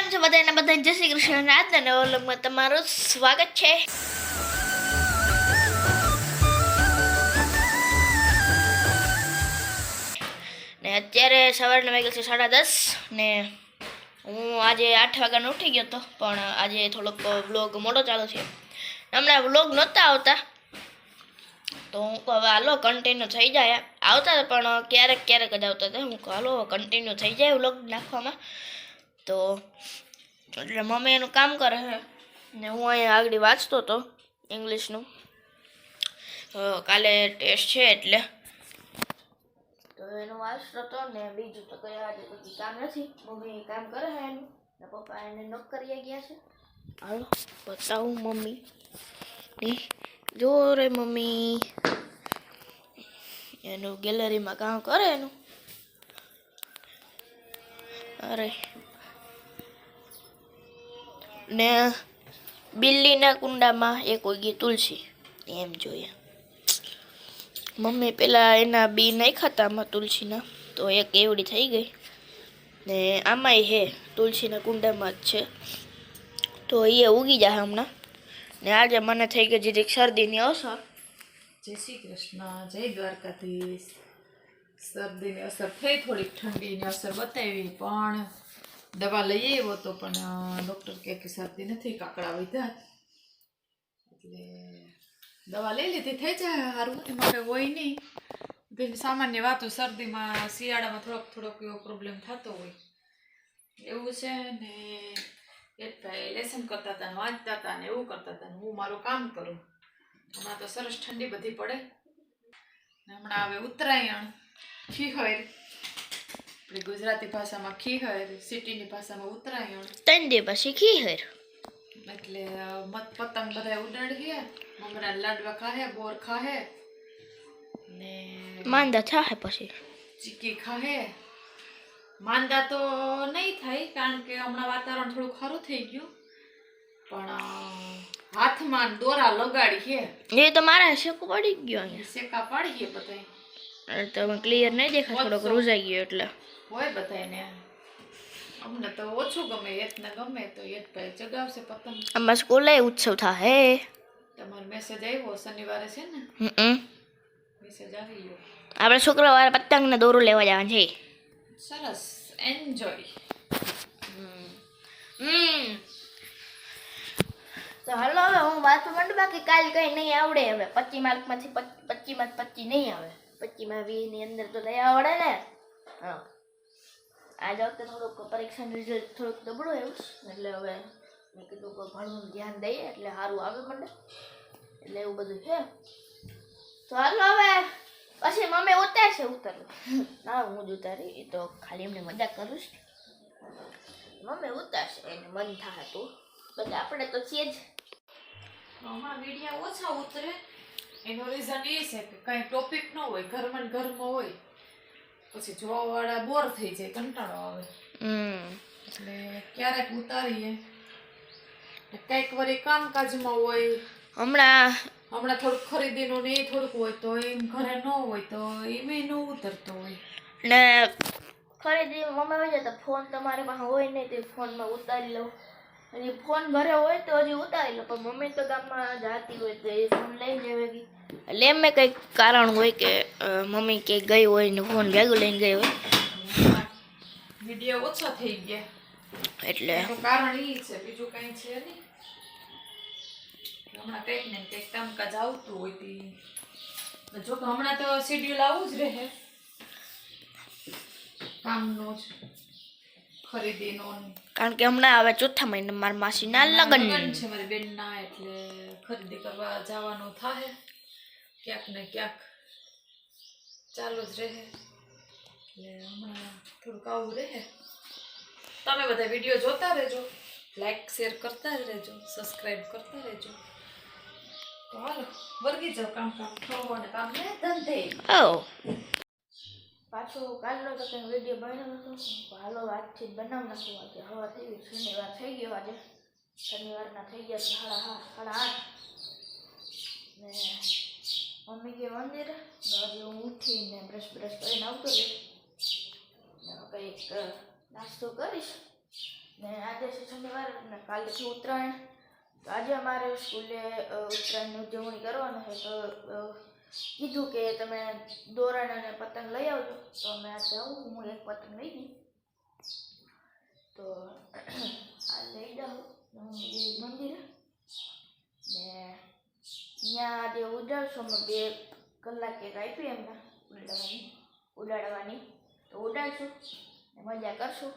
કેમ છો બધાને બધાને જય શ્રી કૃષ્ણ. આજના નવા વ્લોગમાં તમારું સ્વાગત છે. ને અત્યારે સવારના વાગ્યા છે 10:30 ને હું આજે 8 વાગ્યાનો ઉઠી ગયો હતો, પણ આજે થોડોક વ્લોગ મોડો ચાલુ છે. હમણાં વ્લોગ નહોતા આવતા તો હું કહું હવે હાલો કન્ટિન્યુ થઈ જાય. આવતા પણ ક્યારેક ક્યારેક જ આવતા હતા. હું કહું હાલો કન્ટિન્યુ થઈ જાય વ્લોગ નાખવામાં. તો એટલે મમ્મી એનું કામ કરે છે ને હું અહીંયા આગળ વાંચતો હતો ઇંગ્લિશનું. કાલે ટેસ્ટ છે એટલે તો એનું વાંચતો હતો ને બીજું તો કંઈ આજે બધી કામ નથી. મમ્મી કામ કરે છે એનું ને પપ્પા એને નોકરીએ ગયા છે. હાલો બતાવું મમ્મી ની જો રે મમ્મી એનું ગેલેરીમાં કામ કરે એનું. અરે ને બિલ્લીના કુંડામાં એક ઉગી તુલસી એમ જોઈએ. મમ્મી પેલા એના બી નાખ્યા હતા આમાં તુલસીના, તો એક એવડી થઈ ગઈ ને આમાંય હે તુલસીના કુંડામાં જ છે, તો એ ઉગી જાય હમણાં. ને આજે મને થઈ ગઈ જીરીક શરદીની અસર. જય શ્રી કૃષ્ણ, જય દ્વારકાધીશ. શરદીની અસર થઈ, થોડીક ઠંડીની અસર બતાવી, પણ દવા લઈ આવ્યો તો પણ ડૉક્ટર કહે કે શરદી નથી, કાકડા વધ્યા, એટલે દવા લઈ લીધી, થઈ જાય સારું. એમાં કંઈ હોય નહીં, સામાન્ય વાતો. શરદીમાં શિયાળામાં થોડોક એવો પ્રોબ્લેમ થતો હોય એવું છે. ને એક ભાઈ લેસન કરતા હતા ને વાંચતા હતા ને એવું કરતા હતા ને હું મારું કામ કરું. હમણાં તો સરસ ઠંડી બધી પડે ને હમણાં હવે ઉત્તરાયણ, ખીહર, આપણી ગુજરાતી ભાષામાં ખીહર, સિટીની ભાષામાં ઉત્તરાયણ. 3 દી પછી ખીહર એટલે પતંગ બધા ઉડાડીએ, મમરા લાડવા ખાહે, બોર ખાહે ને માંદા થાહે, પછી ચીકી ખાહે. માંદા તો નહીં થાય કારણ કે હમણાં વાતાવરણ થોડું ખરું થઈ ગયું, પણ હાથમાં દોરા લગાડી હે એ તો મારા શેકો પડી ગયો અહીંયા. શેકા પાડીએ બધા. તમે ક્લિયર નહીં દેખાય, થોડોક રૂઝાઈ ગયો એટલે હોય બધાને. અમને તો ઓછું ગમે, એતને ગમે તો એત ભાઈ જગાવશે પતંગ. આમાં સ્કૂલે ઉત્સવ થાહે. તમારો મેસેજ આવ્યો શનિવારે છે ને? મેસેજ આવી ગયો. આપણે શુક્રવારે પતંગ ને દોરું લેવા જવાનું છે. સરસ, એન્જોય. તો હાલો હવે હું વાંચવા માંડું. બાકી કાલ કઈ નહીં આવડે. હવે 25 માર્કમાંથી 25 માં 25 નહીં આવે. 25 માં 20 ની અંદર તો લઈ આવડે ને. હા, આજે વખતે થોડુંક પરીક્ષાનું રિઝલ્ટ થોડુંક નબળું આવ્યું, એટલે હવે મેં કીધું કે ભણવાનું ધ્યાન દઈએ એટલે સારું આવે મને, એટલે એવું બધું છે. તો હાલો હવે પછી મમ્મી ઉતારશે. ઉતારવું ના, હું જ ઉતારી, એ તો ખાલી એમને મજાક કરું છું. મમ્મી ઉતારશે, એને મન થાય તો બધા આપણે તો છીએ જ. હમણાં વિડીયો ઓછા ઉતરે એનું રીઝન એ છે કે કઈ ટોપિક ન હોય, ઘરમાં ને ઘરમાં હોય, પછી જોવાવાળા બોર થઈ જાય, કંટાળો આવે. એટલે ક્યારેક ઉતારીએ, કઈક વારી કામકાજમાં હોય. હમણાં થોડુંક ખરીદીનું ને એ થોડુંક હોય તો એમ ઘરે ન હોય તો એમ ન ઉતરતો હોય. ને ખરીદી મમ્મી હોય તો ફોન તમારી પાસે હોય નહીં તો ફોનમાં ઉતારી લઉં. હજી ફોન ઘરે હોય તો હજી ઉતારી લો, પણ મમ્મી તો ગામમાં જાતી હોય તો એ ફોન લઈને જવેગી. એટલે એમ કંઈક કારણ હોય કે મમ્મી કે ગઈ હોય ને ફોન ભેગું લઈને ગઈ હોય, વિડીયો ઓછા થઈ ગયા એટલે કારણ એ છે, બીજું કઈ છે નહીં. હમણાં કંઈક ને કંઈક કામકાજ આવતું હોય તે જો કે હમણાં તો શેડ્યુલ આવું જ રહે કામનું જ, ખરીદીનું. કારણ કે હમણાં હવે ચોથા મહિને મારા માસીના લગ્ન છે મારી બેનના, એટલે ખરીદી કરવા જવાનું થાય ક્યાંક ને ક્યાંક, ચાલુ જ રહે. એટલે હમણાં થોડુંક આવું રહે. તમે બધા વિડીયો જોતા રહેજો, લાઈક શેર કરતા જ રહેજો, સબસ્ક્રાઈબ કરતા રહેજો. તો હાલો વર્ગી જાવ કામ થવાને કામ ને ધંધે. પાછો કાલનો તો કંઈ વિડીયો બન્યો હતો. હાલો આજથી જ બનાવી નાખું. આજે હવા થઈ ગઈ, શનિવાર થઈ ગયો. આજે શનિવારના થઈ ગયા 8:30 ને મમ્મી કે મંદિર. આજે હું ઉઠીને બ્રશ કરીને આવતો રહીશ, કંઈક નાસ્તો કરીશ ને આજે છે શનિવાર ને કાલેથી ઉત્તરાયણ. તો આજે અમારે સ્કૂલે ઉત્તરાયણની ઉજવણી કરવાની છે. તો કીધું કે તમે દોરણ અને પતંગ લઈ આવજો. તો અમે આજે હું એક પતંગ લઈ ગઈ. તો આ લઈ જાઉં મંદિરે ને ત્યાં આજે ઉડાડશું. અમે 2 કલાક એક આપી એમને ઉડાડવાની. તો ઉડાડશું ને મજા કરશું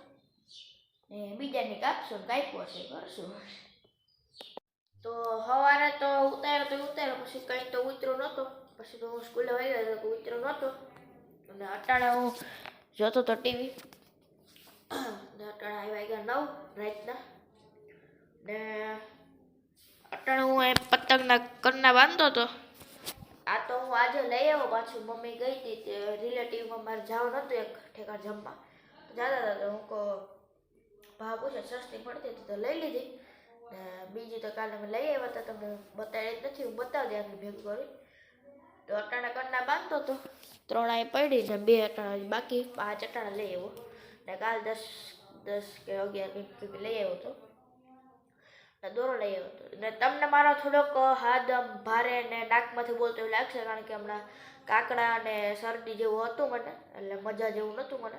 ને બીજાને કાપશું, કાપ્યો છે કરશું. તો સવારે તો ઉતાર્યો પછી કંઈ તો ઉતરો નહોતો. પછી તો હું સ્કૂલે વહી ગયો તો ઉતરો નહોતો. અને અટાણે હું જોતો તો ટીવી. ને અટાણે આવી ગયા 9 રાતના. ને અટાણે હું એ પતંગના કરના બાંધતો હતો. આ તો હું આજે લઈ આવ્યો પાછું. મમ્મી ગઈ હતી તે રિલેટિવમાં મારે જવાનું હતું એક ઠેકાણ જમવા. જતા હતા તો હું ભાવ પૂછે સસ્તી પડતી હતી તો લઈ લીધી. ને બીજી તો કાલે મેં લઈ આવ્યા હતા, તમને બતાવી જ નથી. હું બતાવી દે આગળ ભેગું કરી. તો અટાણા કરના બાંધતો હતો. 3 અહીં પડી ને 2 અટાણા બાકી. 5 અટાણા લઈ આવ્યો. ને કાલ 10 કે 11 કંઈક લઈ આવ્યો હતો. ને દોરો લઈ આવ્યો હતો. ને તમને મારો થોડોક હાથ ભારે ને નાકમાંથી બોલતો એવું લાગશે, કારણ કે હમણાં કાકડા અને શરદી જેવું હતું મને, એટલે મજા જેવું નહોતું મને.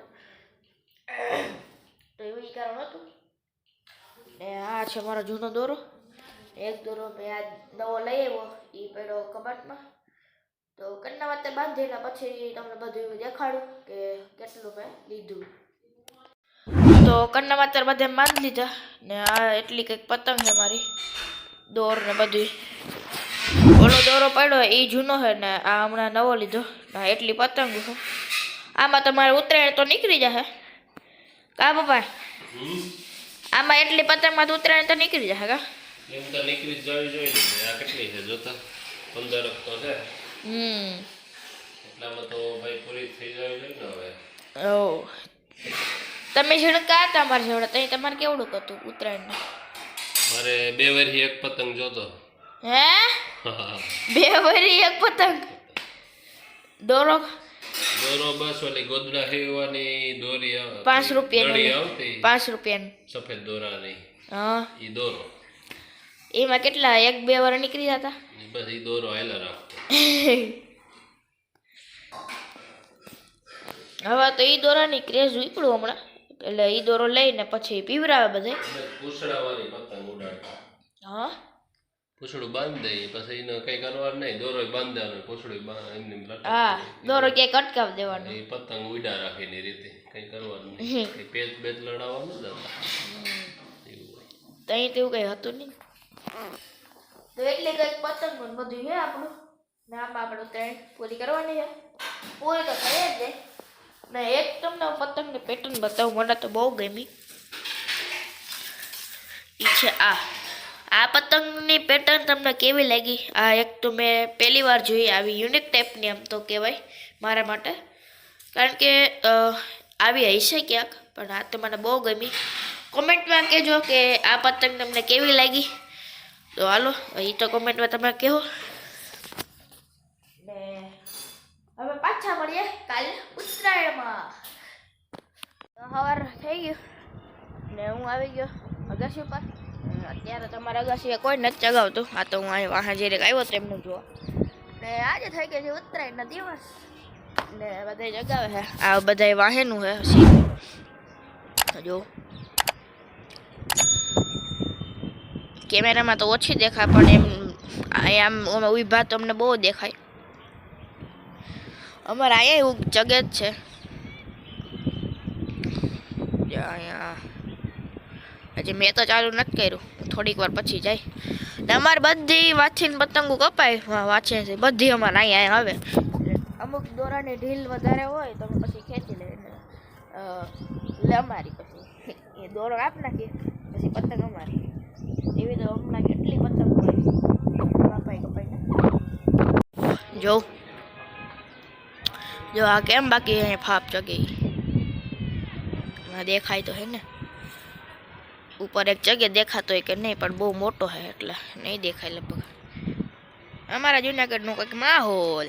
તો એવું કારણ હતું. ને આ છે મારો જૂનો દોરો. એક દોરો મેં આ નવો લઈ આવ્યો, એ પડ્યો કબાટમાં. તો કન્ના વાતે બાંધીને પછી તમને બધું દેખાડું કે કેટલું મેં લીધું. તો કન્ના માતર બધે બાંધી લીધા. ને આ એટલી કંઈક પતંગ છે મારી, દોર ને બધું. ઓલો દોરો પડ્યો એ જૂનો છે ને આ હમણાં નવો લીધો. ના એટલી પતંગ છે. આમાં તમારે ઉત્તરાયણ તો નીકળી જશે કા પપ્પા? આમાં એટલી પતંગમાં તો ઉત્તરાયણ તો નીકળી જશે કા? એમ તો નીકળી જ જવી જોઈએ ને. આ કેટલી છે જોતા? 15 તો છે. એટલામાં તો ભાઈ પૂરી થઈ જવી જોઈએ ને હવે. ઓ તમે ઝીણકા હતા અમારા જેવડા, તઈ તમારે કેવડું હતું ઉત્તરાયણ? મારે 2 વર્ષથી એક પતંગ જોતો. હે 2 વરી એક પતંગ? દોરો બસ ઓલી ગોદડા હેવાની દોરી 5 રૂપિયાની આવતી, 5 રૂપિયાની સફેદ દોરાની. હા ઈ દોરો એમાં કેટલા 1-2 વાર નીકળી જતા. બસ ઈ દોરો હાલા રાખતો. હવે તો ઈ દોરાની ક્રેઝ ઉપડ્યું હમણાં, એટલે ઈ દોરો લઈને પછી પીવરાવે બધે. પૂછડાવાળી પતંગ ઉડાડતા. હા પૂછડું બાંધી દઈએ પછી એને કઈ કરવાનું નહીં. દોરો બાંધી દેવાનો, પૂછડું એમને હા દોરો ક્યાંક અટકાવી દેવાનો. એ પતંગ ઉડા રાખે એની રીતે કઈ કરવાનું નહીં. કઈ પેચ બેચ લડાવવાનું જ હતા. તઈ તેવું કઈ હતું નહીં. તો એટલે કઈક પતંગ પણ બધું છે આપણું. ને આમાં આપણે ઉત્તરાયણ પૂરી કરવાની છે. પૂરી તો થઈ જ જાય. ને એક તમને પતંગની પેટર્ન બતાવું, મને તો બહુ ગમી. ઈ છે આ પતંગની પેટર્ન તમને કેવી લાગી? આ એક તો મેં પહેલી વાર જોઈ આવી યુનિક ટાઈપની, આમ તો કહેવાય મારા માટે, કારણ કે આવી હશે ક્યાંક, પણ આ તો મને બહુ ગમી. કોમેન્ટમાં કહેજો કે આ પતંગ તમને કેવી લાગી. તો હાલો એ તો કોમેન્ટમાં તમે કહો. ને હવે પાછા મળીએ કાલે ઉત્તરાયણમાં. સવાર થઈ ગયું ને હું આવી ગયો અગાસી ઉપર. અત્યારે તમારે અગાસી કોઈ નથી ચગાવતું. આ તો હું અહીં વાહન જઈને આવ્યો તો એમનું જોવા. ને આજે થઈ ગયો છે ઉત્તરાયણનો દિવસ ને બધા જગાવે છે. આ બધા વાહેનું છે જો. કેમેરામાં તો ઓછી દેખાય, પણ એમ આમ ઊભા તો અમને બહુ દેખાય. અમારે અહીંયા એવું જગે જ છે. અહીંયા હજી મેં તો ચાલુ નથી કર્યું, થોડીક વાર પછી જાય. ને અમારે બધી વાંચીને પતંગો કપાય, વાંચે છે બધી અમારે અહીંયા આવે. અમુક દોરાની ઢીલ વધારે હોય તો પછી ખેંચી લે એટલે અમારી પછી એ દોરો આપ નાખીએ પછી પતંગ અમારી. એવી તો હમણાં કેટલી પતંગ હોય કપાઈને. જો આ કેમ બાકી અહીંયા ફાપ ચગી દેખાય તો હે ને. ઉપર એક જગ્યા દેખાતો હોય કે નહીં, પણ બહુ મોટો છે એટલે નહીં દેખાય લગભગ. અમારા જુનાગઢનો કંઈક માહોલ.